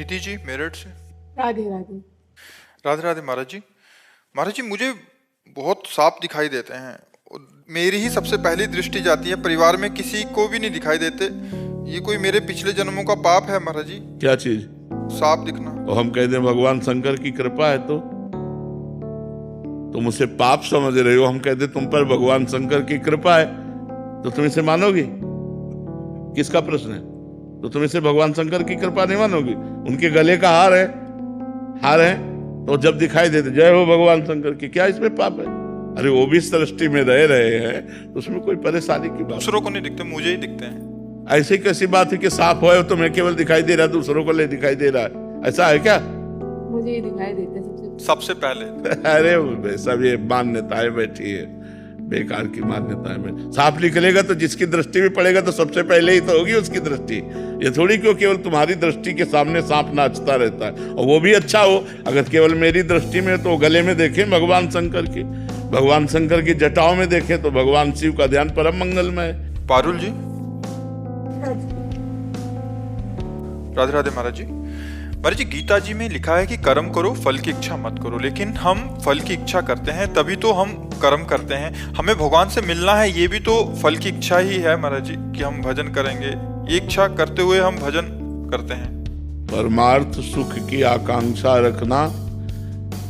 नीति जी मेरठ से। राधे राधे। राधे राधे महाराज जी। महाराज जी मुझे बहुत सांप दिखाई देते हैं। मेरी ही सबसे पहली दृष्टि जाती है, परिवार में किसी को भी नहीं दिखाई देते। ये कोई मेरे पिछले जन्मों का पाप है महाराज जी? क्या चीज? सांप दिखना। और हम कहते हैं भगवान शंकर की कृपा है, तो तुम उसे पाप समझ रहे हो। हम कहते तुम पर भगवान शंकर की कृपा है, तो तुम इसे मानोगे? किसका प्रश्न है? तो तुम इसे भगवान शंकर की कृपा नहीं मानोगे? उनके गले का हार है, तो जब दिखाई देते जय हो भगवान शंकर की, क्या इसमें पाप है? अरे वो भी सृष्टि में रह रहे हैं, तो उसमें कोई परेशानी की बात? दूसरों को नहीं दिखते, मुझे ही दिखते हैं। ऐसी कैसी बात है कि सांप हो तुम्हें केवल दिखाई दे रहा है, दूसरों को नहीं दिखाई दे रहा है? ऐसा है क्या? मुझे ही दिखाई देते सबसे पहले। अरे सब ये मान्यताएं बैठी है, बेकार की मान्यताएं में। सांप निकलेगा तो जिसकी दृष्टि में पड़ेगा तो सबसे पहले ही तो होगी उसकी दृष्टि। ये थोड़ी क्यों केवल तुम्हारी दृष्टि के सामने सांप नाचता रहता है, और वो भी अच्छा हो। अगर केवल मेरी दृष्टि में तो गले में देखें भगवान शंकर की, भगवान शंकर की जटाओं में देखें तो भगवान शिव का ध्यान परम मंगलमय है। पारुल जी। राधे राधे महाराज जी। महाराज जी गीता जी में लिखा है कि कर्म करो फल की इच्छा मत करो, लेकिन हम फल की इच्छा करते हैं, तभी तो हम कर्म करते हैं। हमें भगवान से मिलना है, ये भी तो फल की इच्छा ही है महाराज जी, कि हम भजन करेंगे। ये इच्छा करते हुए हम भजन करते हैं। परमार्थ सुख की आकांक्षा रखना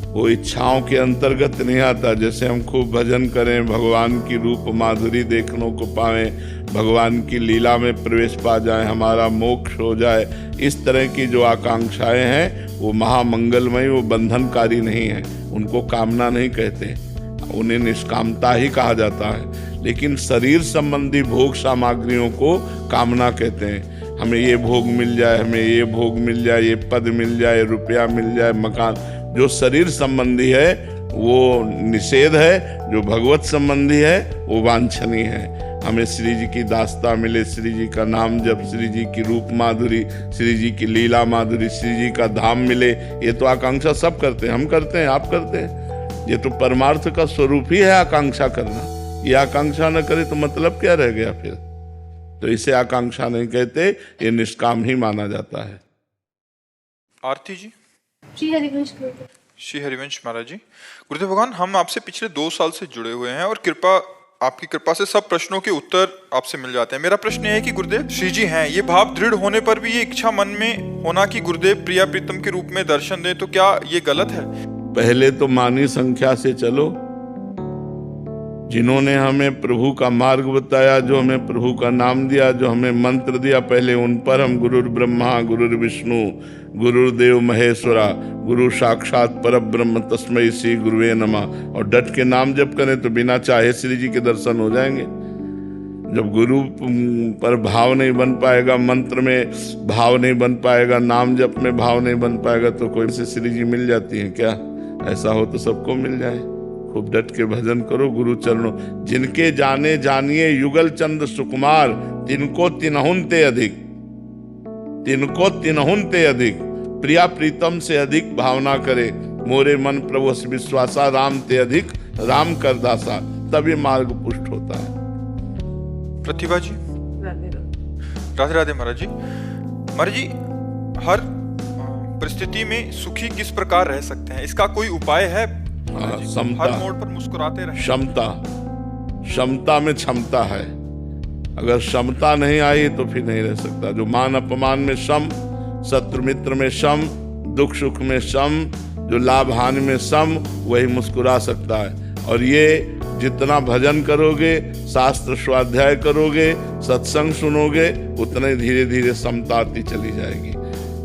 वो इच्छाओं के अंतर्गत नहीं आता। जैसे हम खूब भजन करें, भगवान की रूप माधुरी देखने को पाएं, भगवान की लीला में प्रवेश पा जाए, हमारा मोक्ष हो जाए, इस तरह की जो आकांक्षाएं हैं वो महामंगलमयी, वो बंधनकारी नहीं है। उनको कामना नहीं कहते, उन्हें निष्कामता ही कहा जाता है। लेकिन शरीर संबंधी भोग सामग्रियों को कामना कहते हैं। हमें ये भोग मिल जाए, हमें ये भोग मिल जाए, ये पद मिल जाए, रुपया मिल जाए, मकान। जो शरीर संबंधी है वो निषेध है, जो भगवत संबंधी है वो वांछनीय है। हमें श्री जी की दास्ता मिले, श्री जी का नाम जप, श्री जी की रूप माधुरी, श्री जी की लीला माधुरी, श्री जी का धाम मिले, ये तो आकांक्षा सब करते हैं। हम करते हैं, आप करते हैं। ये तो परमार्थ का स्वरूप ही है आकांक्षा करना। ये आकांक्षा न करे तो मतलब क्या रह गया फिर? तो इसे आकांक्षा नहीं कहते, ये निष्काम ही माना जाता है। आरती जी। श्री हरिवंश। श्री हरिवंश महाराज जी। गुरुदेव भगवान, हम आपसे पिछले 2 साल से जुड़े हुए हैं और आपकी कृपा से सब प्रश्नों के उत्तर आपसे मिल जाते हैं। मेरा प्रश्न ये है कि गुरुदेव श्री जी हैं, ये भाव दृढ़ होने पर भी ये इच्छा मन में होना कि गुरुदेव प्रिया प्रीतम के रूप में दर्शन दें, तो क्या ये गलत है? पहले तो मानी संख्या से चलो। जिन्होंने हमें प्रभु का मार्ग बताया, जो हमें प्रभु का नाम दिया, जो हमें मंत्र दिया, पहले उन पर हम गुरुर् ब्रह्मा गुरुर् विष्णु गुरुर्देव महेश्वरा गुरु साक्षात परब्रह्म तस्मै श्री गुरुवे नमः और डट के नाम जप करें तो बिना चाहे श्री जी के दर्शन हो जाएंगे। जब गुरु पर भाव नहीं बन पाएगा, मंत्र में भाव नहीं बन पाएगा, नाम जप में भाव नहीं बन पाएगा, तो कोई से श्री जी मिल जाती है क्या? ऐसा हो तो सबको मिल जाए। खूब डट के भजन करो गुरु चरणों। जिनके जाने जानिए युगल चंद सुकुमार, तिनको तिनहुन ते अधिक, तिनको तिनहुन ते अधिक, प्रिया प्रीतम से अधिक भावना करे, मोरे मन प्रभु विश्वासा, राम ते अधिक राम कर दासा, तभी मार्ग पुष्ट होता है। प्रतिभा जी। राधे राधे महाराज जी। महाराज जी, हर परिस्थिति में सुखी किस प्रकार रह सकते हैं, इसका कोई उपाय है? समता। हर मोड़ पर मुस्कुराते रहे। क्षमता में क्षमता है। अगर क्षमता नहीं आई तो फिर नहीं रह सकता। जो मान अपमान में सम, शत्रु मित्र में सम, दुख सुख में सम, जो लाभ हानि में सम, वही मुस्कुरा सकता है। और ये जितना भजन करोगे, शास्त्र स्वाध्याय करोगे, सत्संग सुनोगे, उतने धीरे धीरे समता आती चली जाएगी।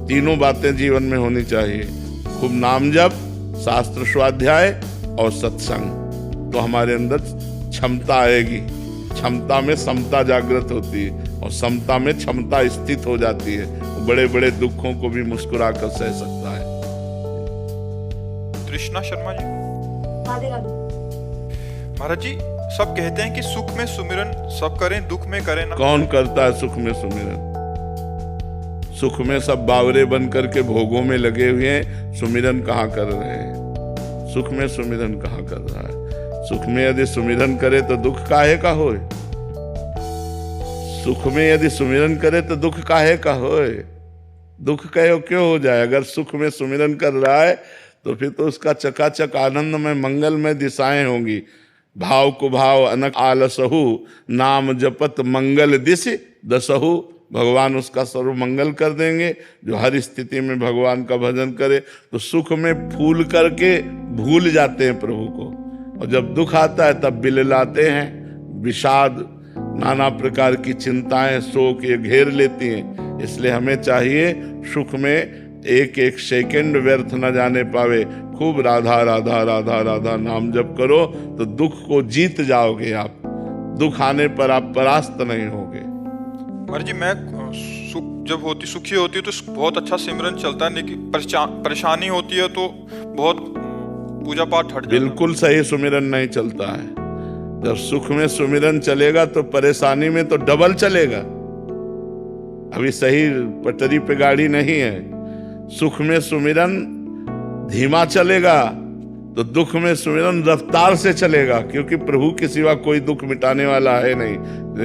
तीनों बातें जीवन में होनी चाहिए, खूब नाम जप, शास्त्र स्वाध्याय और सत्संग, तो हमारे अंदर क्षमता आएगी। क्षमता में समता जागृत होती है और समता में क्षमता स्थित हो जाती है। बड़े बड़े दुखों को भी मुस्कुरा कर सह सकता है। कृष्णा शर्मा जी। राधे राधे। महाराज जी, सब कहते हैं कि सुख में सुमिरन सब करें, दुख में करें ना। कौन करता है सुख में सुमिरन? सुख में सब बावरे बन करके भोगों में लगे हुए हैं, सुमिरन कहाँ कर रहे हैं? सुख में सुमिरन कहाँ कर रहा है? सुख में यदि सुमिरन करे तो दुख काहे का होए? सुख में यदि सुमिरन करे तो दुख काहे का होए? दुख कहो क्यों हो जाए। अगर सुख में सुमिरन कर रहा है तो फिर तो उसका चकाचक आनंद में मंगल में दिशाएं होंगी। भाव को भाव अनक आलसहु, नाम जपत मंगल दिश दसहु। भगवान उसका सर्व मंगल कर देंगे। जो हर स्थिति में भगवान का भजन करे तो सुख में फूल करके भूल जाते हैं प्रभु को, और जब दुख आता है तब बिललाते हैं। विषाद, नाना प्रकार की चिंताएं, शोक ये घेर लेती हैं। इसलिए हमें चाहिए सुख में एक एक सेकंड व्यर्थ न जाने पावे। खूब राधा राधा राधा राधा नाम जप करो तो दुख को जीत जाओगे आप। दुख आने पर आप परास्त नहीं होगे। महाराज जी, मैं जब सुखी होती है तो बहुत अच्छा सिमरन चलता है, लेकिन परेशानी होती है तो बहुत पूजा पाठ हट जाता है। बिल्कुल सही सुमिरन नहीं चलता है। जब सुख में सुमिरन चलेगा तो परेशानी में तो डबल चलेगा। अभी सही पटरी पे गाड़ी नहीं है। सुख में सुमिरन धीमा चलेगा तो दुख में सुमिरन रफ्तार से चलेगा, क्योंकि प्रभु के सिवा कोई दुख मिटाने वाला है नहीं।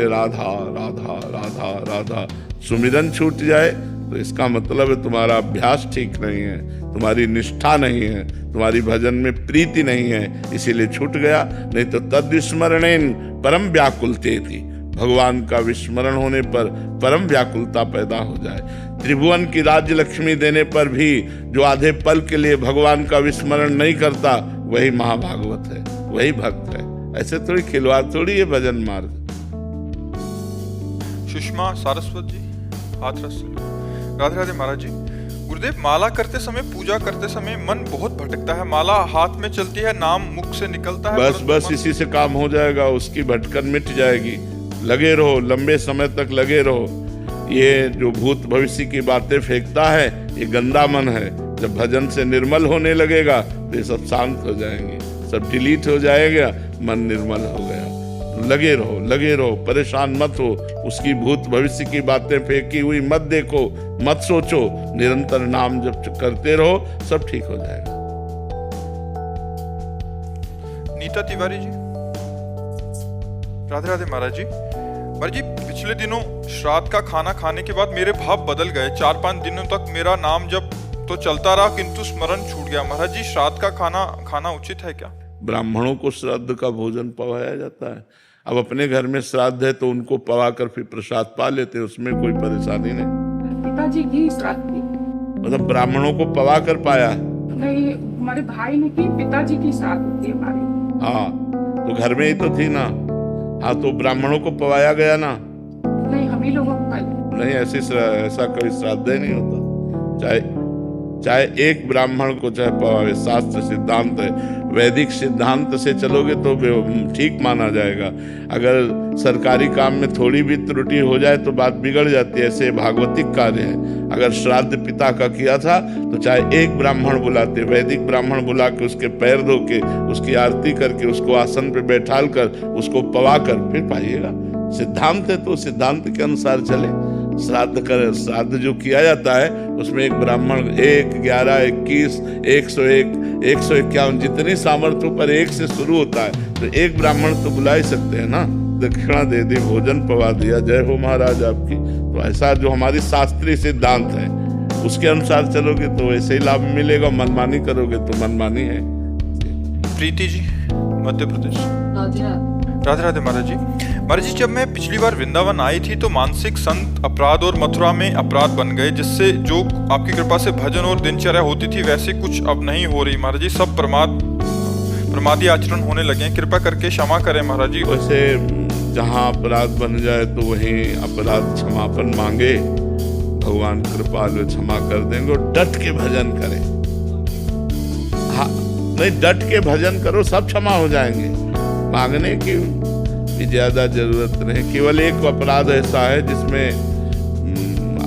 राधा राधा राधा राधा सुमिरन छूट जाए तो इसका मतलब है तुम्हारा अभ्यास ठीक नहीं है, तुम्हारी निष्ठा नहीं है, तुम्हारी भजन में प्रीति नहीं है, इसीलिए छूट गया। नहीं तो तद्विस्मरणेन परम व्याकुलते थी। भगवान का विस्मरण होने पर परम व्याकुलता पैदा हो जाए। त्रिभुवन की राज्य लक्ष्मी देने पर भी जो आधे पल के लिए भगवान का विस्मरण नहीं करता वही महाभागवत है, वही भक्त है। ऐसे थोड़ी खिलवाड़ थोड़ी है भजन मार्ग। सुषमा सारस्वत जी, हाथरस। राधे राधे महाराज जी। गुरुदेव, माला करते समय, पूजा करते समय मन बहुत भटकता है। माला हाथ में चलती है, नाम मुख से निकलता है, बस इसी से काम हो जाएगा। उसकी भटकन मिट जाएगी। लगे रहो, लंबे समय तक लगे रहो। ये जो भूत भविष्य की बातें फेंकता है ये गंदा मन है। जब भजन से निर्मल होने लगेगा तो ये सब शांत हो जाएंगे, सब डिलीट हो जाएगा, मन निर्मल हो गया। लगे रहो, लगे रहो, परेशान मत हो। उसकी भूत भविष्य की बातें फेंकी हुई मत देखो, मत सोचो। निरंतर नाम जब करते रहो सब ठीक हो जाएगा। नीता तिवारी जी, राधे राधे महाराज जी। महाराज जी, पिछले दिनों श्राद्ध का खाना खाने के बाद मेरे भाव बदल गए। 4-5 दिनों तक मेरा नाम जब तो चलता रहा, किंतु स्मरण छूट गया। महाराज जी, श्राद्ध का खाना खाना उचित है क्या? ब्राह्मणों को श्राद्ध का भोजन पवाया जाता है। अब अपने घर में श्राद्ध है तो उनको पवा कर फिर प्रसाद पा लेते, उसमें कोई परेशानी नहीं। पिताजी की श्राद्ध थी, मतलब ब्राह्मणों को पवा कर पाया? नहीं, हमारे भाई ने की, पिताजी की श्राद्ध होती है हमारी। हाँ, तो घर में ही तो थी ना। हाँ, तो ब्राह्मणों को पवाया गया ना? नहीं, हम ही लोगों को पाया। नहीं, ऐसा कभी श्राद्ध ही नहीं होता। चाहे एक ब्राह्मण को चाहे पवावे, शास्त्र सिद्धांत है। वैदिक सिद्धांत से चलोगे तो ठीक माना जाएगा। अगर सरकारी काम में थोड़ी भी त्रुटि हो जाए तो बात बिगड़ जाती है। ऐसे भागवतिक कार्य है। अगर श्राद्ध पिता का किया था तो चाहे एक ब्राह्मण बुलाते, वैदिक ब्राह्मण बुला के उसके पैर धो के, उसकी आरती करके, उसको आसन पे बैठाल कर, उसको पवा कर फिर पाइएगा। सिद्धांत है तो सिद्धांत के अनुसार चले। श्राद्ध जो किया जाता है उसमें एक ब्राह्मण 1, 11, 21, 101, 151 जितनी सामर्थ्य पर एक से शुरू होता है, तो एक ब्राह्मण तो बुला ही सकते हैं ना। दक्षिणा दे दी, भोजन पवा दिया, जय हो महाराज आपकी। तो ऐसा जो हमारी शास्त्रीय सिद्धांत है उसके अनुसार चलोगे तो वैसे ही लाभ मिलेगा। मनमानी करोगे तो मनमानी है। प्रीति जी, मध्य प्रदेश। राधे राधे महाराज जी। महाराज जी, जब मैं पिछली बार वृंदावन आई थी तो मानसिक संत अपराध और मथुरा में अपराध बन गए, जिससे जो आपकी कृपा से भजन और दिनचर्या होती थी वैसे कुछ अब नहीं हो रही। महाराज जी, सब प्रमादी आचरण होने लगे। कृपा करके क्षमा करें महाराज जी। वैसे जहाँ अपराध बन जाए तो वहीं अपराध क्षमापन मांगे, भगवान कृपालु क्षमा कर देंगे। और डट के भजन करें। हाँ, नहीं, डट के भजन करो, सब क्षमा हो जाएंगे। मांगने की भी ज्यादा जरूरत नहीं। केवल एक अपराध ऐसा है जिसमें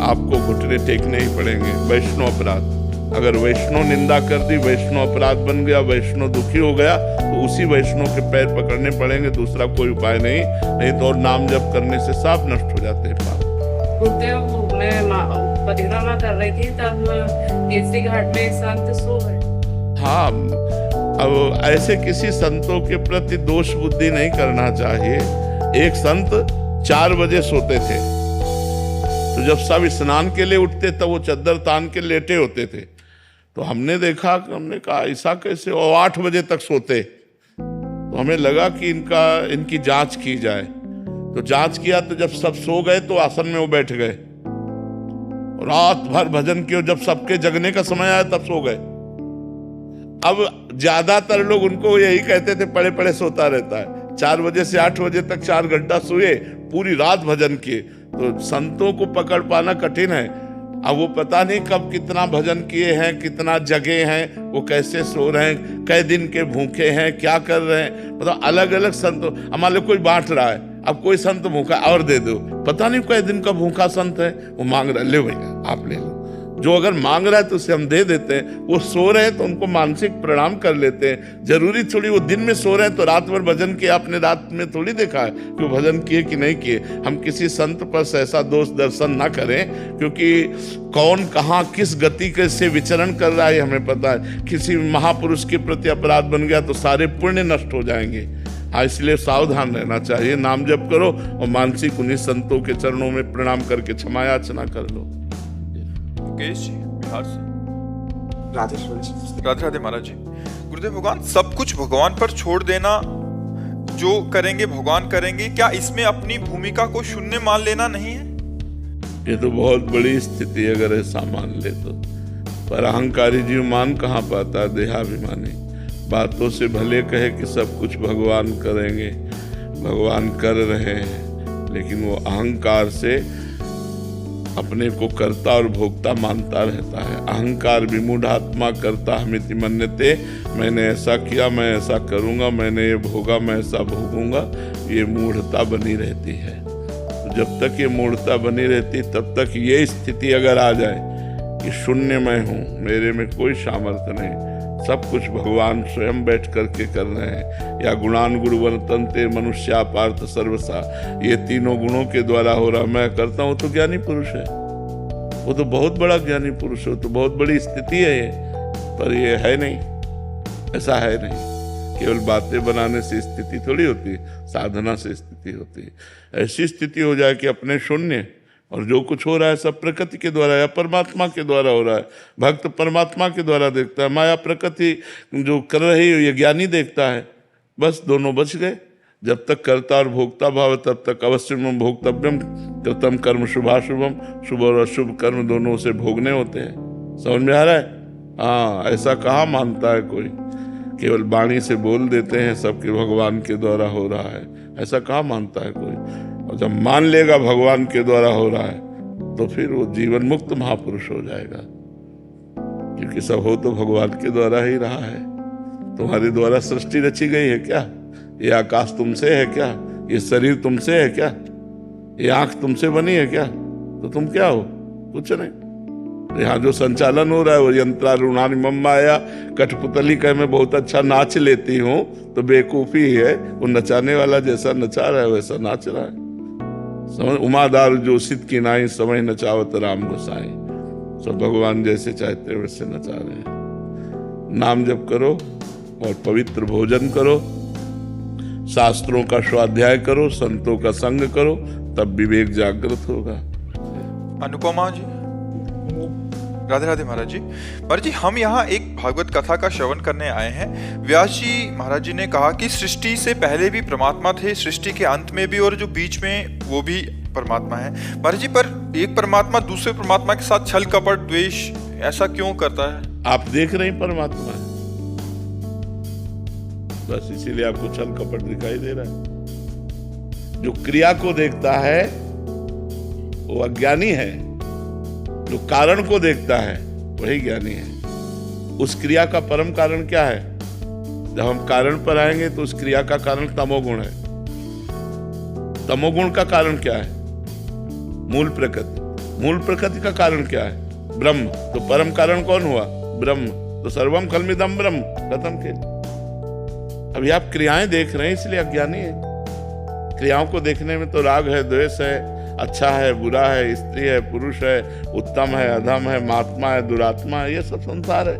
आपको घुटने टेकने ही पड़ेंगे, वैष्णव अपराध। अगर वैष्णव निंदा कर दी, वैष्णव अपराध बन गया, वैष्णव दुखी हो गया, तो उसी वैष्णव के पैर पकड़ने पड़ेंगे। दूसरा कोई उपाय नहीं तो और नाम जप करने से साफ नष्ट हो जाते हैं पाप। मैं परिक्रमा कर रही थी तब केसरी घाट में संत सो गए। हाँ, अब ऐसे किसी संतों के प्रति दोष बुद्धि नहीं करना चाहिए। एक संत 4 बजे सोते थे, तो तो जब सब स्नान के लिए उठते तब वो चद्दर तान के लेटे होते थे। तो हमने देखा, हमने कहा ऐसा कैसे, और 8 बजे तक सोते। तो हमें लगा कि इनकी जांच की जाए। तो जांच किया तो जब सब सो गए तो आसन में वो बैठ गए, रात भर भजन किया। जब सबके जगने का समय आया तब सो गए। अब ज्यादातर लोग उनको यही कहते थे, पड़े पड़े सोता रहता है। 4 बजे से 8 बजे तक 4 घंटा सोए, पूरी रात भजन किए। तो संतों को पकड़ पाना कठिन है। अब वो पता नहीं कब कितना भजन किए हैं, कितना जगे हैं, वो कैसे सो रहे हैं, कै दिन के भूखे हैं, क्या कर रहे हैं। मतलब अलग अलग संतों, हमारे कोई बांट रहा है, अब कोई संत भूखा और दे दो, पता नहीं कै दिन का भूखा संत है, वो मांग रहा है, ले भैया आप ले लो। जो अगर मांग रहा है तो उसे हम दे देते हैं। वो सो रहे हैं तो उनको मानसिक प्रणाम कर लेते हैं। जरूरी थोड़ी वो दिन में सो रहे हैं तो रात भर भजन किया, आपने रात में थोड़ी देखा है कि वो भजन किए कि नहीं किए। हम किसी संत पर ऐसा दोष दर्शन ना करें, क्योंकि कौन कहाँ किस गति से विचरण कर रहा है हमें पता है। किसी महापुरुष के प्रति अपराध बन गया तो सारे पुण्य नष्ट हो जाएंगे। हाँ, इसलिए सावधान रहना चाहिए। नाम जप करो और मानसिक उन्हीं संतों के चरणों में प्रणाम करके क्षमा याचना कर लो। मुकेश जी बिहार से। राधे राधे राधे महाराज जी। गुरुदेव भगवान, सब कुछ भगवान पर छोड़ देना, जो करेंगे भगवान करेंगे, क्या इसमें अपनी भूमिका को शून्य मान लेना नहीं है? ये तो बहुत बड़ी स्थिति अगर ऐसा मान ले तो। पर अहंकारी जीव मान कहाँ पाता, देहाभिमानी। बातों से भले कहे कि सब कुछ भगवान करेंगे, भगवान कर रहे हैं, लेकिन वो अहंकार से अपने को कर्ता और भोक्ता मानता रहता है। अहंकार विमूढ़ात्मा कर्ता हमिति मन्यते। मैंने ऐसा किया, मैं ऐसा करूंगा, मैंने ये भोगा, मैं ऐसा भोगूंगा, ये मूढ़ता बनी रहती है। तो जब तक ये मूढ़ता बनी रहती तब तक ये स्थिति अगर आ जाए कि शून्य मैं हूँ, मेरे में कोई सामर्थ्य नहीं, सब कुछ भगवान स्वयं बैठ करके कर रहे हैं, या गुणान गुणवंतन्ते मनुष्या पार्थ सर्वसा, ये तीनों गुणों के द्वारा हो रहा, मैं करता हूँ, तो ज्ञानी पुरुष है। वो तो बहुत बड़ा ज्ञानी पुरुष है, तो बहुत बड़ी स्थिति है ये। पर ये है नहीं, ऐसा है नहीं। केवल बातें बनाने से स्थिति थोड़ी होती है, साधना से स्थिति होती है। ऐसी स्थिति हो जाए कि अपने शून्य, और जो कुछ हो रहा है सब प्रकृति के द्वारा या परमात्मा के द्वारा हो रहा है। भक्त परमात्मा के द्वारा देखता है, माया प्रकृति जो कर रही है ये ज्ञानी देखता है। बस दोनों बच गए। जब तक कर्ता और भोक्ता भाव तब तक अवश्यम भोक्तव्यम कृतम कर्म शुभाशुभम, शुभ और अशुभ कर्म दोनों से भोगने होते हैं। समझ में आ रहा है? हाँ, ऐसा कहाँ मानता है कोई। केवल वाणी से बोल देते हैं सबके भगवान के द्वारा हो रहा है, ऐसा कहाँ मानता है कोई। और जब मान लेगा भगवान के द्वारा हो रहा है तो फिर वो जीवन मुक्त महापुरुष हो जाएगा, क्योंकि सब हो तो भगवान के द्वारा ही रहा है। तुम्हारे द्वारा सृष्टि रची गई है क्या? ये आकाश तुमसे है क्या? ये शरीर तुमसे है क्या? ये आंख तुमसे बनी है क्या? तो तुम क्या हो? कुछ नहीं। यहाँ जो संचालन हो रहा है वो यंत्रारूणानि मम माया। कठपुतली कह मैं बहुत अच्छा नाच लेती हूँ तो बेवकूफी है। वो नचाने वाला जैसा नचा रहा है वैसा नाच रहा है। समझ, उमादार जो सिद्ध की नाई समय नचावत राम गोसाई। सब भगवान जैसे चाहते हैं वैसे नचा रहे हैं। नाम जप करो और पवित्र भोजन करो, शास्त्रों का स्वाध्याय करो, संतों का संग करो, तब विवेक जागृत होगा। अनुपमा जी। राधे राधे महाराज जी। महाराज जी, हम यहाँ एक भागवत कथा का श्रवण करने आए हैं। व्यास जी महाराज जी ने कहा कि सृष्टि से पहले भी परमात्मा थे, सृष्टि के अंत में भी, और जो बीच में वो भी परमात्मा है। महाराज जी, पर एक परमात्मा दूसरे परमात्मा के साथ छल कपट द्वेष ऐसा क्यों करता है? आप देख रहे हैं परमात्मा है, बस इसीलिए आपको छल कपट दिखाई दे रहा है। जो क्रिया को देखता है वो अज्ञानी है, जो कारण को देखता है वही ज्ञानी है। उस क्रिया का परम कारण क्या है? जब हम कारण पर आएंगे तो उस क्रिया का कारण तमोगुण है। तमोगुण का कारण क्या है? मूल प्रकृति। मूल प्रकृति का कारण क्या है? ब्रह्म। तो परम कारण कौन हुआ? ब्रह्म। तो सर्वम खल्मिदम ब्रह्म, खत्म के। अभी आप क्रियाएं देख रहे हैं इसलिए अज्ञानी है। क्रियाओं को देखने में तो राग है, द्वेष है, अच्छा है, बुरा है, स्त्री है, पुरुष है, उत्तम है, अधम है, महात्मा है, दुरात्मा है, ये सब संसार है।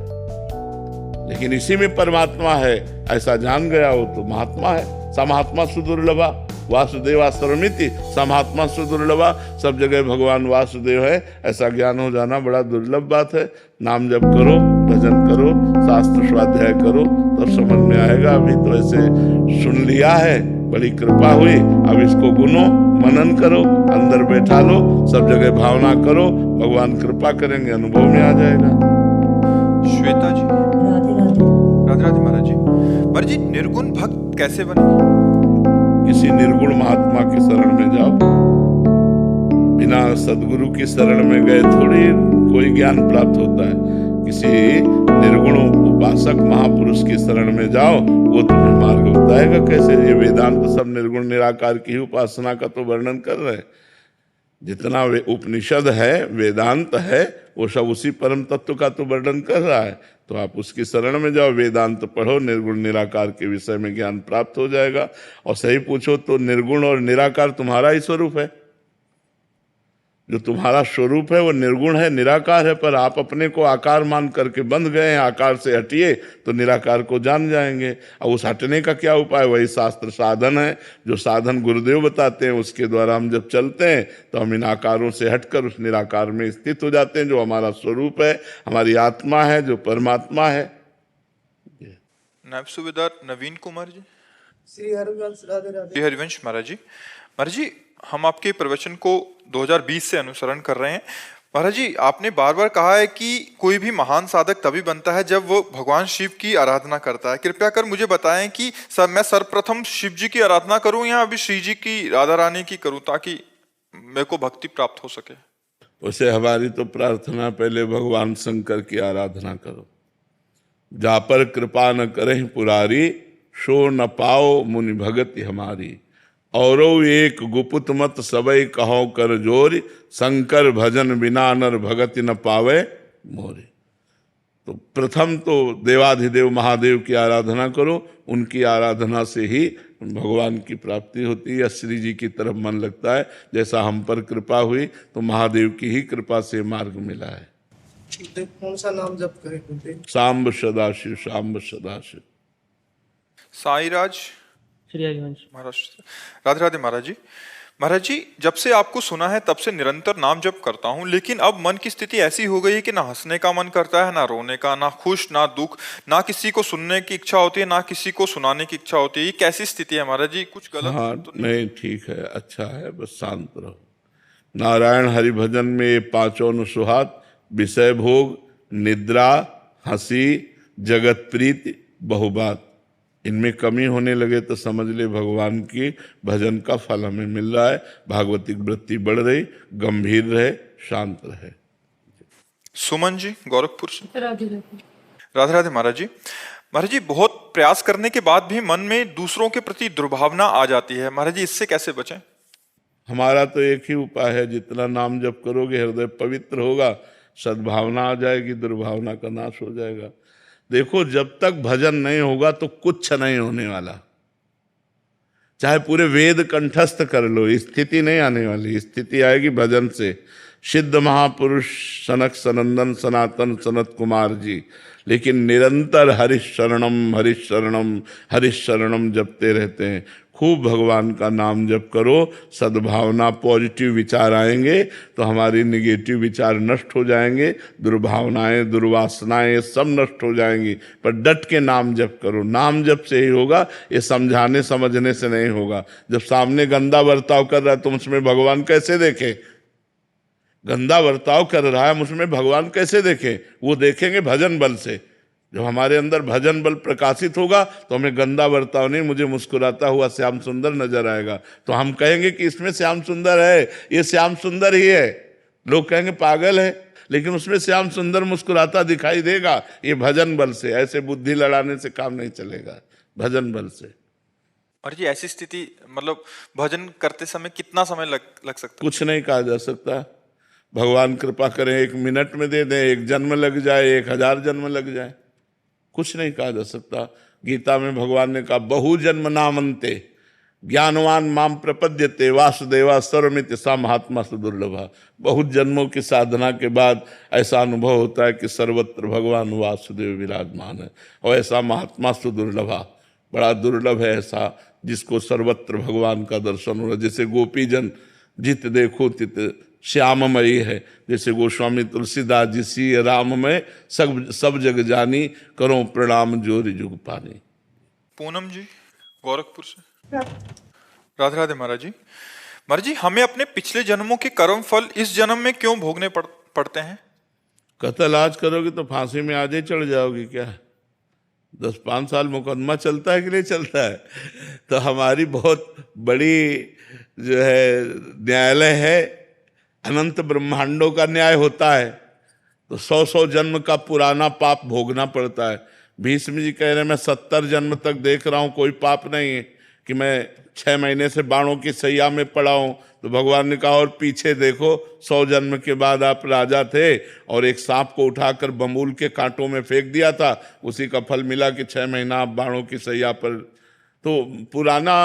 लेकिन इसी में परमात्मा है ऐसा जान गया हो तो महात्मा है। स महात्मा सुदुर्लभा, वासुदेवा सर्वमिति समात्मा सुदुर्लभा, सब जगह भगवान वासुदेव है, ऐसा ज्ञान हो जाना बड़ा दुर्लभ बात है। नाम जप करो, भजन करो, शास्त्र स्वाध्याय करो, तब समझ में आएगा। अभी तो ऐसे सुन लिया है, बड़ी कृपा हुई, अब इसको गुनो, मनन करो, अंदर बैठा लो, सब जगह भावना करो, भगवान कृपा करेंगे, अनुभव में आ जाएगा। श्वेता जी, राधे राधे। राधे राधे महाराज जी। महाराज जी, निर्गुण भक्त कैसे बने? किसी निर्गुण महात्मा की शरण में जाओ, बिना सदगुरु की शरण में गए थोड़ी कोई ज्ञान प्राप्त होता है। किसी निर्गुण उपासक महापुरुष की शरण में जाओ, वो तुम्हें मार्ग बताएगा कैसे। ये वेदांत सब निर्गुण निराकार की ही उपासना का तो वर्णन कर रहे हैं। जितना उपनिषद है, वेदांत है, वो सब उसी परम तत्व का तो वर्णन कर रहा है। तो आप उसकी शरण में जाओ, वेदांत पढ़ो, निर्गुण निराकार के विषय में ज्ञान प्राप्त हो जाएगा। और सही पूछो तो निर्गुण और निराकार तुम्हारा ही स्वरूप है। जो तुम्हारा स्वरूप है वो निर्गुण है, निराकार है, पर आप अपने को आकार मान करके बंध गए हैं। आकार से हटिए तो निराकार को जान जाएंगे। और उस हटने का क्या उपाय? वही शास्त्र साधन है, जो साधन गुरुदेव बताते हैं, उसके द्वारा हम जब चलते हैं तो हम इन आकारों से हटकर उस निराकार में स्थित हो जाते हैं, जो हमारा स्वरूप है, हमारी आत्मा है, जो परमात्मा है। नायब सूबेदार नवीन कुमार जी। श्री हरिवंश राधे राधे। श्री हरिवंश महाराज जी। महाराज जी, हम आपके प्रवचन को 2020 से अनुसरण कर रहे हैं। महाराज जी, आपने बार बार कहा है कि कोई भी महान साधक तभी बनता है जब वो भगवान शिव की आराधना करता है। कृपया कर मुझे बताएं कि मैं सर्वप्रथम शिव जी की आराधना करूं या अभी श्री जी की, राधा रानी की करूं, ताकि मेरे को भक्ति प्राप्त हो सके। वैसे हमारी तो प्रार्थना, पहले भगवान शंकर की आराधना करो। जा पर कृपा न करें पुरारी, सो न पाओ मुनि भगति हमारी। औरो एक गुपुत मत सबई कहो कर जोरी, शंकर भजन बिना नर भगति न पावे मोरे। तो प्रथम तो देवाधिदेव महादेव की आराधना करो, उनकी आराधना से ही भगवान की प्राप्ति होती है। श्री जी की तरफ मन लगता है। जैसा हम पर कृपा हुई तो महादेव की ही कृपा से मार्ग मिला है। कौन सा नाम जप करें? सांब सदाशिव, सांब सदाशिव। साईराज श्री हरिवंश। महाराष्ट्र। राधे राधे महाराज जी। महाराज जी, जब से आपको सुना है तब से निरंतर नाम जप करता हूँ, लेकिन अब मन की स्थिति ऐसी हो गई है कि ना हंसने का मन करता है, ना रोने का, ना खुश ना दुख, ना किसी को सुनने की इच्छा होती है, ना किसी को सुनाने की इच्छा होती है। ये कैसी स्थिति है महाराज जी? कुछ गलत हाँ, तो नहीं, ठीक है, अच्छा है, बस शांत रहो। नारायण हरि भजन में ये पांचों अनुसुहात, विषय भोग, निद्रा, हंसी, जगत प्रीति, बहुबात, इनमें कमी होने लगे तो समझ ले भगवान की भजन का फल हमें मिल रहा है। भागवतिक वृत्ति बढ़ रही, गंभीर रहे, शांत रहे। सुमन जी गोरखपुर से। राधे राधे। राधे राधे महाराज जी। महाराज जी, बहुत प्रयास करने के बाद भी मन में दूसरों के प्रति दुर्भावना आ जाती है। महाराज जी, इससे कैसे बचें? हमारा तो एक ही उपाय है, जितना नाम जप करोगे हृदय पवित्र होगा, सद्भावना आ जाएगी, दुर्भावना का नाश हो जाएगा। देखो, जब तक भजन नहीं होगा तो कुछ नहीं होने वाला। चाहे पूरे वेद कंठस्थ कर लो, स्थिति नहीं आने वाली। स्थिति आएगी भजन से। सिद्ध महापुरुष सनक सनंदन सनातन सनत कुमार जी लेकिन निरंतर हरिशरणम हरिशरणम हरिशरणम जपते रहते हैं। खूब भगवान का नाम जप करो, सद्भावना, पॉजिटिव विचार आएंगे तो हमारी निगेटिव विचार नष्ट हो जाएंगे, दुर्भावनाएं, दुर्वासनाएं सब नष्ट हो जाएंगी। पर डट के नाम जप करो, नाम जप से ही होगा, ये समझाने समझने से नहीं होगा। जब सामने गंदा बर्ताव कर रहा है तुम उसमें भगवान कैसे देखें? गंदा बर्ताव कर रहा है, हम उसमें भगवान कैसे देखें? वो देखेंगे भजन बल से। जब हमारे अंदर भजन बल प्रकाशित होगा तो हमें गंदा बर्ताव नहीं, मुझे मुस्कुराता हुआ श्याम सुंदर नजर आएगा। तो हम कहेंगे कि इसमें श्याम सुंदर है, ये श्याम सुंदर ही है। लोग कहेंगे पागल है, लेकिन उसमें श्याम सुंदर मुस्कुराता दिखाई देगा। ये भजन बल से, ऐसे बुद्धि लड़ाने से काम नहीं चलेगा, भजन बल से। और जी, ऐसी स्थिति मतलब भजन करते समय कितना समय लग सकता है? कुछ नहीं कहा जा सकता। भगवान कृपा करें 1 मिनट में दे दें, 1 जन्म लग जाए, 1000 जन्म लग जाए, कुछ नहीं कहा जा सकता। गीता में भगवान ने कहा बहु जन्म नामन्ते ज्ञानवान माम प्रपद्यते वासुदेवा सर्वमिति सा महात्मा सुदुर्लभा। बहुत जन्मों की साधना के बाद ऐसा अनुभव होता है कि सर्वत्र भगवान वासुदेव विराजमान है, और ऐसा महात्मा सुदुर्लभा, बड़ा दुर्लभ है ऐसा जिसको सर्वत्र भगवान का दर्शन हो रहा है। जैसे गोपी जन जित देखो तित श्याममयी है, जैसे गोस्वामी तुलसीदास जी सी राममय सब जग जानी, करो प्रणाम जोरि जुग पानी। पूनम जी गोरखपुर से। राधे राधे महाराज जी। महाराज जी, हमें अपने पिछले जन्मों के कर्म फल इस जन्म में क्यों भोगने पड़ते हैं? कत्ल आज करोगे तो फांसी में आज ही चढ़ जाओगे क्या? 10-5 साल मुकदमा चलता है कि नहीं चलता है? तो हमारी बहुत बड़ी जो है न्यायालय है, अनंत ब्रह्मांडों का न्याय होता है। तो 100 जन्म का पुराना पाप भोगना पड़ता है। भीष्म जी कह रहे हैं मैं 70 जन्म तक देख रहा हूं, कोई पाप नहीं है कि मैं 6 महीने से बाणों की सैया में पड़ा हूं। तो भगवान ने कहा और पीछे देखो, 100 जन्म के बाद आप राजा थे और एक सांप को उठाकर बमूल के कांटों में फेंक दिया था, उसी का फल मिला कि 6 महीना आप बाणों की सैया पर। तो पुराना,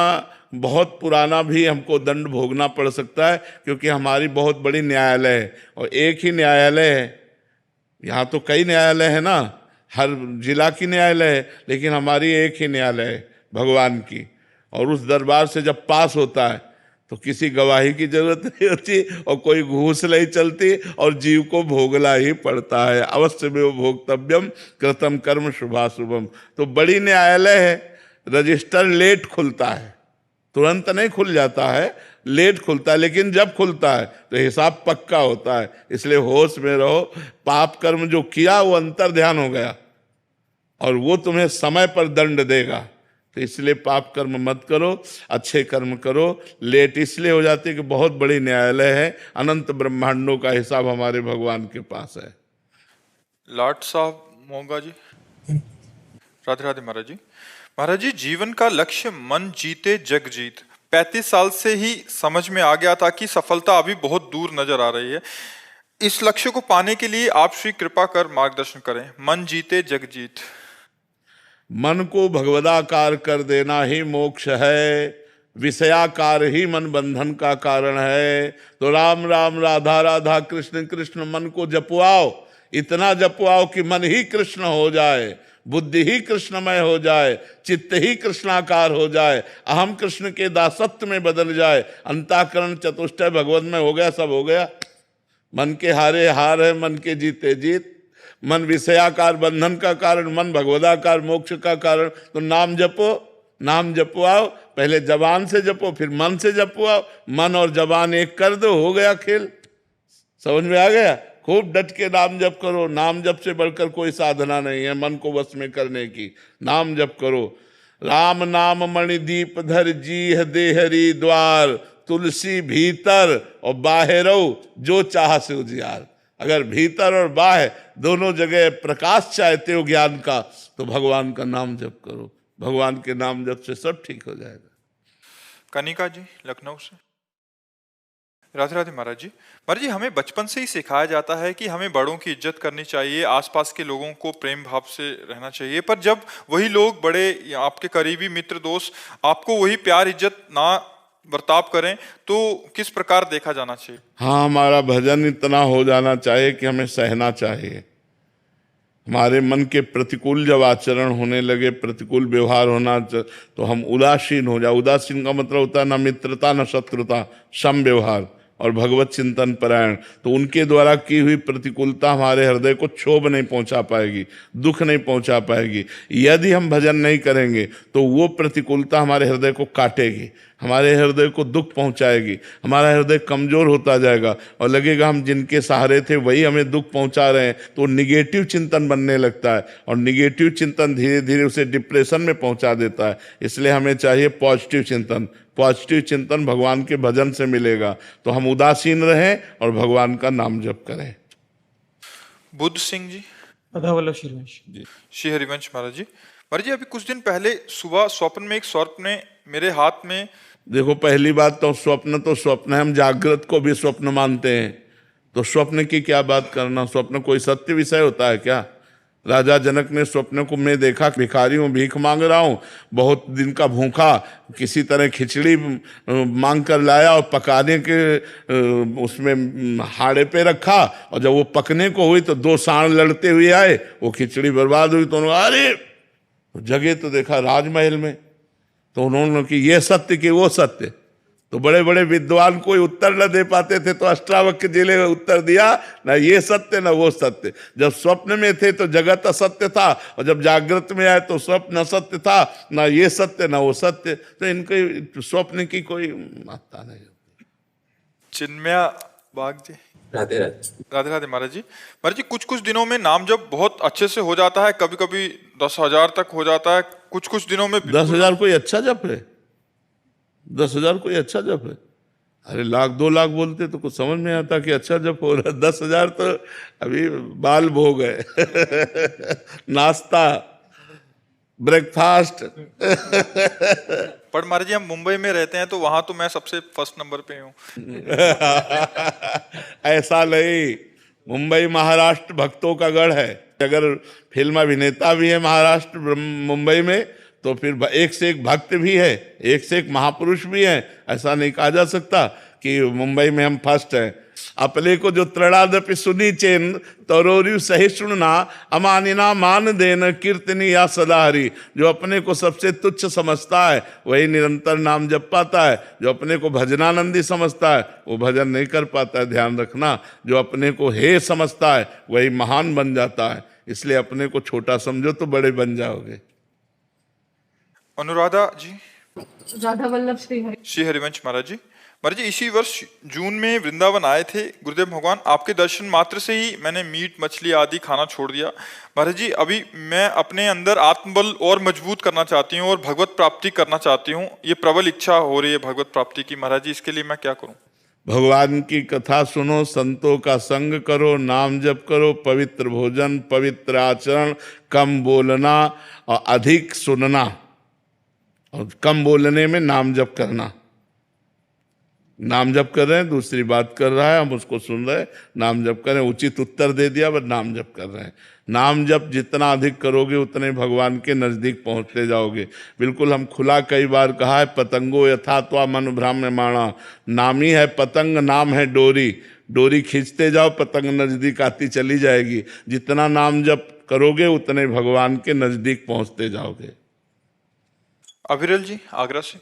बहुत पुराना भी हमको दंड भोगना पड़ सकता है, क्योंकि हमारी बहुत बड़ी न्यायालय है। और एक ही न्यायालय है, यहाँ तो कई न्यायालय है ना, हर जिला की न्यायालय है, लेकिन हमारी एक ही न्यायालय है भगवान की। और उस दरबार से जब पास होता है तो किसी गवाही की जरूरत नहीं होती और कोई घूस नहीं चलती और जीव को भोगना ही पड़ता है। अवश्य में वो भोक्तव्यम कृतम कर्म शुभाशुभम। तो बड़ी न्यायालय है। रजिस्टर लेट खुलता है, तुरंत नहीं खुल जाता है, लेट खुलता है, लेकिन जब खुलता है तो हिसाब पक्का होता है। इसलिए होश में रहो। पाप कर्म जो किया वो अंतर ध्यान हो गया और वो तुम्हें समय पर दंड देगा। तो इसलिए पाप कर्म मत करो, अच्छे कर्म करो। लेट इसलिए हो जाती है कि बहुत बड़ी न्यायालय है, अनंत ब्रह्मांडों का हिसाब हमारे भगवान के पास है। लाट साहब मोगा जी। राधे राधे महाराज जी। महाराज जी, जीवन का लक्ष्य मन जीते जग जीत 35 साल से ही समझ में आ गया था कि सफलता अभी बहुत दूर नजर आ रही है। इस लक्ष्य को पाने के लिए आप श्री कृपा कर मार्गदर्शन करें। मन जीते जग जीत। मन को भगवदाकार कर देना ही मोक्ष है, विषयाकार ही मन बंधन का कारण है। तो राम राम राधा राधा कृष्ण कृष्ण मन को जपवाओ, इतना जपवाओ कि मन ही कृष्ण हो जाए, बुद्धि ही कृष्णमय हो जाए, चित्त ही कृष्णाकार हो जाए, अहम कृष्ण के दासत्व में बदल जाए, अंताकरण चतुष्टय भगवत में हो गया, सब हो गया। मन के हारे हार है, मन के जीते जीत। मन विषयाकार बंधन का कारण, मन भगवदाकार मोक्ष का कारण। तो नाम जपो, नाम जपवाओ, पहले जबान से जपो फिर मन से जपवाओ। मन और जबान एक कर दो, हो गया खेल। समझ में आ गया? खूब डट के नाम जप करो। नाम जप से बढ़कर कोई साधना नहीं है मन को वश में करने की। नाम जप करो। राम नाम मणिदीप धर जी देहरी द्वार, तुलसी भीतर और बाहरो जो चाह से उजियार। अगर भीतर और बाहर दोनों जगह प्रकाश चाहते हो ज्ञान का, तो भगवान का नाम जप करो। भगवान के नाम जप से सब ठीक हो जाएगा। कनिका जी लखनऊ से। राधे राधे महाराज जी। महाराज जी, हमें बचपन से ही सिखाया जाता है कि हमें बड़ों की इज्जत करनी चाहिए, आसपास के लोगों को प्रेम भाव से रहना चाहिए। पर जब वही लोग, बड़े आपके करीबी मित्र दोस्त, आपको वही प्यार इज्जत ना बर्ताव करें, तो किस प्रकार देखा जाना चाहिए? हाँ, हमारा भजन इतना हो जाना चाहिए कि हमें सहना चाहिए। हमारे मन के प्रतिकूल जब आचरण होने लगे, प्रतिकूल व्यवहार होना, तो हम उदासीन हो जाए। उदासीन का मतलब होता है न मित्रता न शत्रुता, सम व्यवहार और भगवत चिंतन परायण। तो उनके द्वारा की हुई प्रतिकूलता हमारे हृदय को क्षोभ नहीं पहुंचा पाएगी, दुख नहीं पहुंचा पाएगी। यदि हम भजन नहीं करेंगे तो वो प्रतिकूलता हमारे हृदय को काटेगी, हमारे हृदय को दुख पहुंचाएगी, हमारा हृदय कमजोर होता जाएगा और लगेगा हम जिनके सहारे थे वही हमें दुख पहुंचा रहे हैं। तो निगेटिव चिंतन बनने लगता है और निगेटिव चिंतन धीरे धीरे उसे डिप्रेशन में पहुंचा देता है। इसलिए हमें चाहिए पॉजिटिव चिंतन। पॉजिटिव चिंतन भगवान के भजन से मिलेगा। तो हम उदासीन रहें और भगवान का नाम जप करें। बुद्ध सिंह जी। अधावल्लभ श्रीवंश जी। श्री हरिवंश महाराज जी। महाराज जी, अभी कुछ दिन पहले सुबह स्वप्न में एक सर्प ने मेरे हाथ में। देखो, पहली बात तो स्वप्न है, हम जागृत को भी स्वप्न मानते हैं। तो स्वप्न की क्या बात करना? स्वप्न कोई सत्य विषय होता है क्या? राजा जनक ने स्वप्न को मैं देखा, भिखारी हूँ, भीख मांग रहा हूँ, बहुत दिन का भूखा, किसी तरह खिचड़ी मांग कर लाया और पकाने के उसमें हाड़े पे रखा, और जब वो पकने को हुई तो 2 सांड लड़ते हुए आए, वो खिचड़ी बर्बाद हुई। तो अरे जगह तो देखा राजमहल में। तो उन्होंने कि ये सत्य कि वो सत्य, तो बड़े बड़े विद्वान कोई उत्तर न दे पाते थे, तो अष्टावक्र जिले में उत्तर दिया, ना ये सत्य ना वो सत्य। जब स्वप्न में थे तो जगत असत्य था, और जब जागृत में आए तो स्वप्न असत्य था, ना ये सत्य ना वो सत्य। तो इनके स्वप्न की कोई मात्रा नहीं होती। चिन्मया बाग जी, राधे राधे। राधे राधे महाराज जी। महाराज जी, कुछ कुछ दिनों में नाम जब बहुत अच्छे से हो जाता है, कभी कभी 10,000 तक हो जाता है, कुछ कुछ दिनों में 10,000 कोई अच्छा जप है? 10,000 कोई अच्छा जप है? अरे 1,00,000 2,00,000 बोलते तो कुछ समझ में आता कि अच्छा जप हो रहा है। 10,000 तो अभी बाल भोग है नाश्ता, ब्रेकफास्ट। पर महाराज जी, हम मुंबई में रहते हैं तो वहां तो मैं सबसे फर्स्ट नंबर पे हूँ। ऐसा नहीं, मुंबई महाराष्ट्र भक्तों का गढ़ है। अगर फिल्म अभिनेता भी है महाराष्ट्र मुंबई में, तो फिर एक से एक भक्त भी है, एक से एक महापुरुष भी है। ऐसा नहीं कहा जा सकता कि मुंबई में हम फर्स्ट हैं। अपने को जो त्रणादपि सुनी चेन तरोरु सहिष्णुना अमानिना मान देन कीर्तनी या सदाहरी। जो अपने को सबसे तुच्छ समझता है वही निरंतर नाम जप पाता है। जो अपने को भजनानंदी समझता है वो भजन नहीं कर पाता है। ध्यान रखना, जो अपने को हे समझता है वही महान बन जाता है। इसलिए अपने को छोटा समझो तो बड़े बन जाओगे। अनुराधा जी, राधा वल्लभ श्री हरिवंश महाराज जी। महाराज जी, इसी वर्ष जून में वृंदावन आए थे गुरुदेव भगवान। आपके दर्शन मात्र से ही मैंने मीट मछली आदि खाना छोड़ दिया। महाराज जी, अभी मैं अपने अंदर आत्मबल और मजबूत करना चाहती हूँ और भगवत प्राप्ति करना चाहती हूँ। ये प्रबल इच्छा हो रही है भगवत प्राप्ति की। महाराज जी, इसके लिए मैं क्या करूँ? भगवान की कथा सुनो, संतों का संग करो, नाम जप करो, पवित्र भोजन, पवित्र आचरण, कम बोलना और अधिक सुनना, और कम बोलने में नाम जप करना। नाम जप कर रहे हैं, दूसरी बात कर रहा है, हम उसको सुन रहे हैं, नाम जप करें। उचित उत्तर दे दिया बस नाम जप कर रहे हैं। नाम जप जितना अधिक करोगे उतने भगवान के नजदीक पहुंचते जाओगे। बिल्कुल, हम खुला कई बार कहा है, पतंगो यथा त्वा मन भ्राम्यमाणा। नाम ही है पतंग, नाम है डोरी। डोरी खींचते जाओ, पतंग नजदीक आती चली जाएगी। जितना नाम जप करोगे उतने भगवान के नजदीक पहुंचते जाओगे। अविरल जी, आगरा से।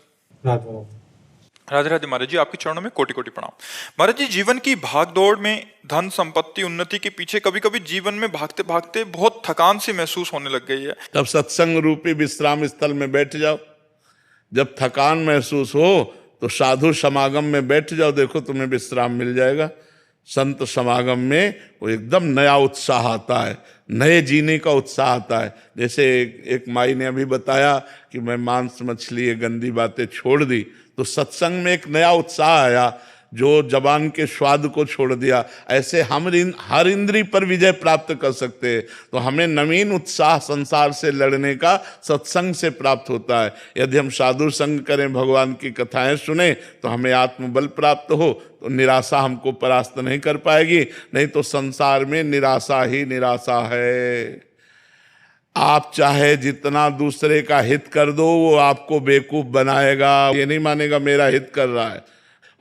राधे राधे महाराज जी, आपके चरणों में कोटि कोटि प्रणाम। महाराज जी, जीवन की भागदौड़ में धन संपत्ति उन्नति के पीछे कभी कभी जीवन में भागते भागते बहुत थकान सी महसूस होने लग गई है। तब सत्संग रूपी विश्राम स्थल में बैठ जाओ। जब थकान महसूस हो तो साधु समागम में बैठ जाओ, देखो तुम्हें विश्राम मिल जाएगा। संत समागम में वो एकदम नया उत्साह आता है, नए जीने का उत्साह आता है। जैसे एक माई ने अभी बताया कि मैं मांस मछली ये गंदी बातें छोड़ दी, तो सत्संग में एक नया उत्साह आया, जो जबान के स्वाद को छोड़ दिया। ऐसे हम हर इंद्री पर विजय प्राप्त कर सकते हैं। तो हमें नवीन उत्साह संसार से लड़ने का सत्संग से प्राप्त होता है। यदि हम साधु संग करें, भगवान की कथाएं सुने, तो हमें आत्मबल प्राप्त हो, तो निराशा हमको परास्त नहीं कर पाएगी। नहीं तो संसार में निराशा ही निराशा है। आप चाहे जितना दूसरे का हित कर दो, वो आपको बेवकूफ बनाएगा। ये नहीं मानेगा मेरा हित कर रहा है,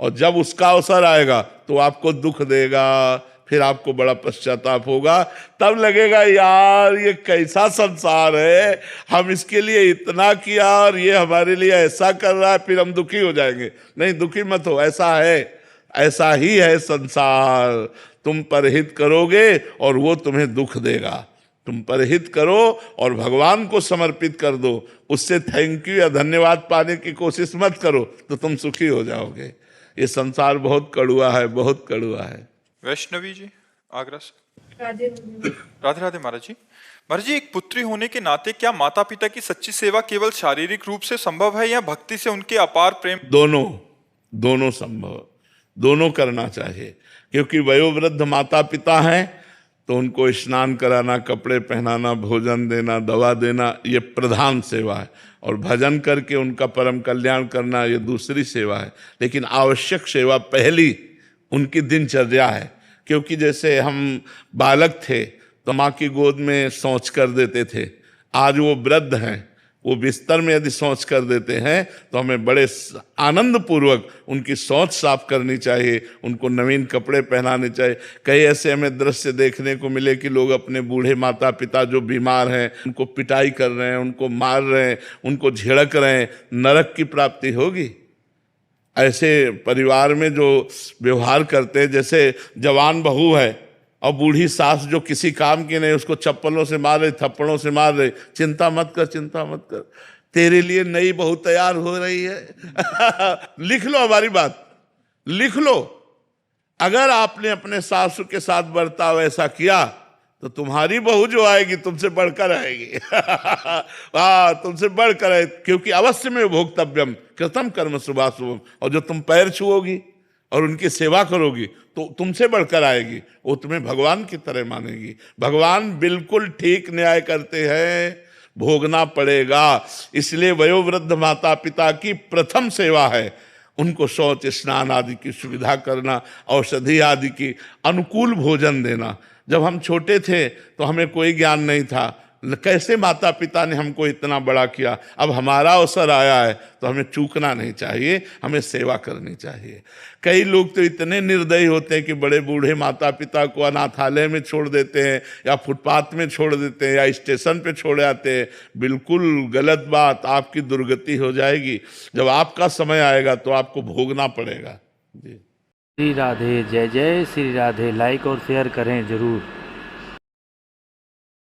और जब उसका अवसर आएगा तो आपको दुख देगा। फिर आपको बड़ा पश्चाताप होगा। तब लगेगा यार ये कैसा संसार है, हम इसके लिए इतना किया और ये हमारे लिए ऐसा कर रहा है। फिर हम दुखी हो जाएंगे। नहीं, दुखी मत हो, ऐसा है, ऐसा ही है संसार। तुम परहित करोगे और वो तुम्हें दुख देगा। तुम परहित करो और भगवान को समर्पित कर दो। उससे थैंक यू या धन्यवाद पाने की कोशिश मत करो, तो तुम सुखी हो जाओगे। ये संसार बहुत कड़ुआ है, बहुत कड़ुआ है। वैष्णवी जी, आगरा से। राधे राधे राधे महाराज जी। महाराज जी, एक पुत्री होने के नाते क्या माता पिता की सच्ची सेवा केवल शारीरिक रूप से संभव है या भक्ति से उनके अपार प्रेम? दोनों संभव, दोनों करना चाहिए। क्योंकि वयोवृद्ध माता पिता हैं तो उनको स्नान कराना, कपड़े पहनाना, भोजन देना, दवा देना, ये प्रधान सेवा है। और भजन करके उनका परम कल्याण करना ये दूसरी सेवा है। लेकिन आवश्यक सेवा पहली उनकी दिनचर्या है। क्योंकि जैसे हम बालक थे तो माँ की गोद में शौच कर देते थे, आज वो वृद्ध हैं वो बिस्तर में यदि शौच कर देते हैं तो हमें बड़े आनंद पूर्वक उनकी शौच साफ करनी चाहिए, उनको नवीन कपड़े पहनाने चाहिए। कई ऐसे हमें दृश्य देखने को मिले कि लोग अपने बूढ़े माता पिता जो बीमार हैं उनको पिटाई कर रहे हैं, उनको मार रहे हैं, उनको झिड़क रहे हैं। नरक की प्राप्ति होगी ऐसे परिवार में जो व्यवहार करते हैं। जैसे जवान बहू है और बूढ़ी सास जो किसी काम की नहीं, उसको चप्पलों से मार रही, थप्पड़ों से मार रही। चिंता मत कर, चिंता मत कर, तेरे लिए नई बहू तैयार हो रही है। लिख लो हमारी बात, लिख लो। अगर आपने अपने सासू के साथ बर्ताव ऐसा किया तो तुम्हारी बहू जो आएगी तुमसे बढ़कर आएगी। तुमसे बढ़कर आए, क्योंकि अवश्य में भोक्तव्यम कृतम कर्म शुभाशुभम। और जो तुम पैर छुओगी और उनकी सेवा करोगी तो तुमसे बढ़कर आएगी, वो तुम्हें भगवान की तरह मानेगी। भगवान बिल्कुल ठीक न्याय करते हैं, भोगना पड़ेगा। इसलिए वयोवृद्ध माता पिता की प्रथम सेवा है उनको शौच स्नान आदि की सुविधा करना, औषधि आदि की अनुकूल भोजन देना। जब हम छोटे थे तो हमें कोई ज्ञान नहीं था, कैसे माता पिता ने हमको इतना बड़ा किया। अब हमारा अवसर आया है तो हमें चूकना नहीं चाहिए, हमें सेवा करनी चाहिए। कई लोग तो इतने निर्दयी होते हैं कि बड़े बूढ़े माता पिता को अनाथालय में छोड़ देते हैं या फुटपाथ में छोड़ देते हैं या स्टेशन पे छोड़ आते हैं। बिल्कुल गलत बात, आपकी दुर्गति हो जाएगी। जब आपका समय आएगा तो आपको भोगना पड़ेगा। जी। श्री राधे, जय जय श्री राधे। लाइक और शेयर करें जरूर।